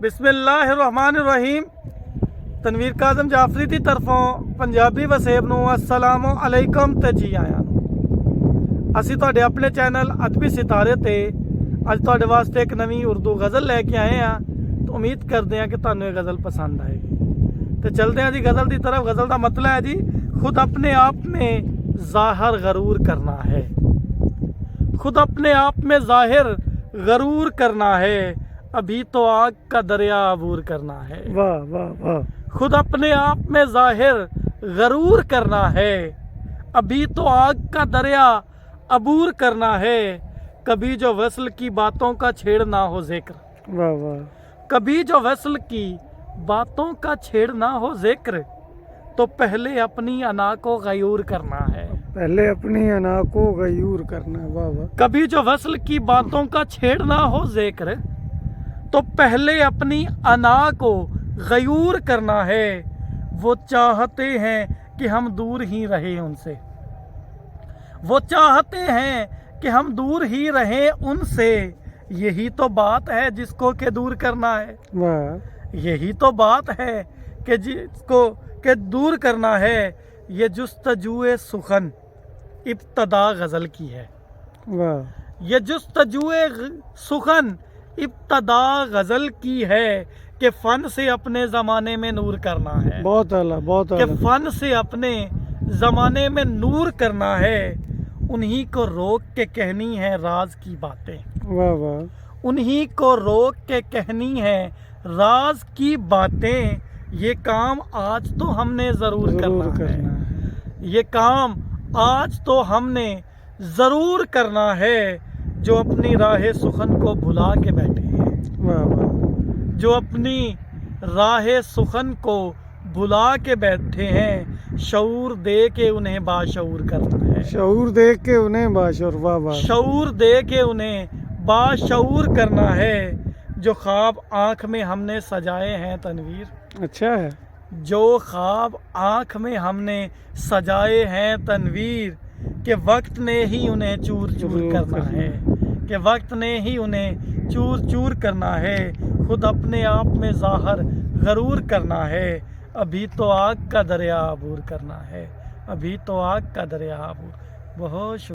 बिस्मिल्लाहिर्रहमानिर्रहीम। तनवीर काज़म जाफरी की तरफों पंजाबी वसेब नूं अस्सलामु अलैकुम ते जी आया। असी तुहाडे अपने चैनल अदबी सितारे ते अज तुहाडे वास्ते एक नवीं उर्दू गज़ल लैके आए हैं। तो उम्मीद करते हैं कि तुहानूं ये गज़ल पसंद आएगी। तो चलते हैं जी गज़ल की तरफ। गज़ल का मतलब है जी, खुद अपने आप में ज़ाहिर गरूर करना है। खुद अपने आप में ज़ाहिर गरूर करना है, अभी तो आग का दरिया अबूर करना है। वाह वाह वाह। खुद अपने आप में ज़ाहिर गरूर करना है, अभी तो आग का दरिया अबूर करना है। कभी जो वसल की बातों का छेड़ना हो जिक्र, वाह वाह। कभी जो वसल की बातों का छेड़ना हो जिक्र, तो पहले अपनी अना को गयूर करना है। पहले अपनी अना को गयूर करना है। वाह वाह। कभी जो वसल की बातों का छेड़ना हो जिक्र, तो पहले अपनी अना को गयूर करना है। वो चाहते हैं कि हम दूर ही रहें उनसे, वो चाहते हैं कि हम दूर ही रहें उनसे। यही तो बात है जिसको के दूर करना है। वाह। यही तो बात है कि जिसको के दूर करना है। ये जुस्तजुए सुखन इब्तदा गज़ल की है। वाह। ये जुस्तजुए सुखन इब्तदा गज़ल की है, कि फ़न से अपने ज़माने में नूर करना है। बहुत आला, बहुत कि आला। फ़न से अपने ज़माने में नूर करना है। उन्हीं को रोक के कहनी है राज की बातें, वाह वाह। उन्हीं को रोक के कहनी है राज की बातें। ये काम आज तो हमने ज़रूर करना है। ये काम आज तो हमने ज़रूर करना है। जो अपनी राह सुखन को भुला के बैठे हैं, वाह वाह। जो अपनी राह सुखन को भुला के बैठे हैं, शऊर दे के उन्हें बाशऊर करना है। शऊर देख के उन्हें बाशऊर। वाह वाह। शऊर दे के उन्हें बाशऊर करना है। जो ख्वाब आँख में हमने सजाए हैं तनवीर, अच्छा है। जो ख्वाब आँख में हमने सजाए हैं तनवीर, कि वक्त ने ही उन्हें चूर चूर करना है। कि वक्त ने ही उन्हें चूर चूर करना है। खुद अपने आप में ज़ाहिर गरूर करना है, अभी तो आग का दरिया अबूर करना है। अभी तो आग का दरिया अबूर। बहुत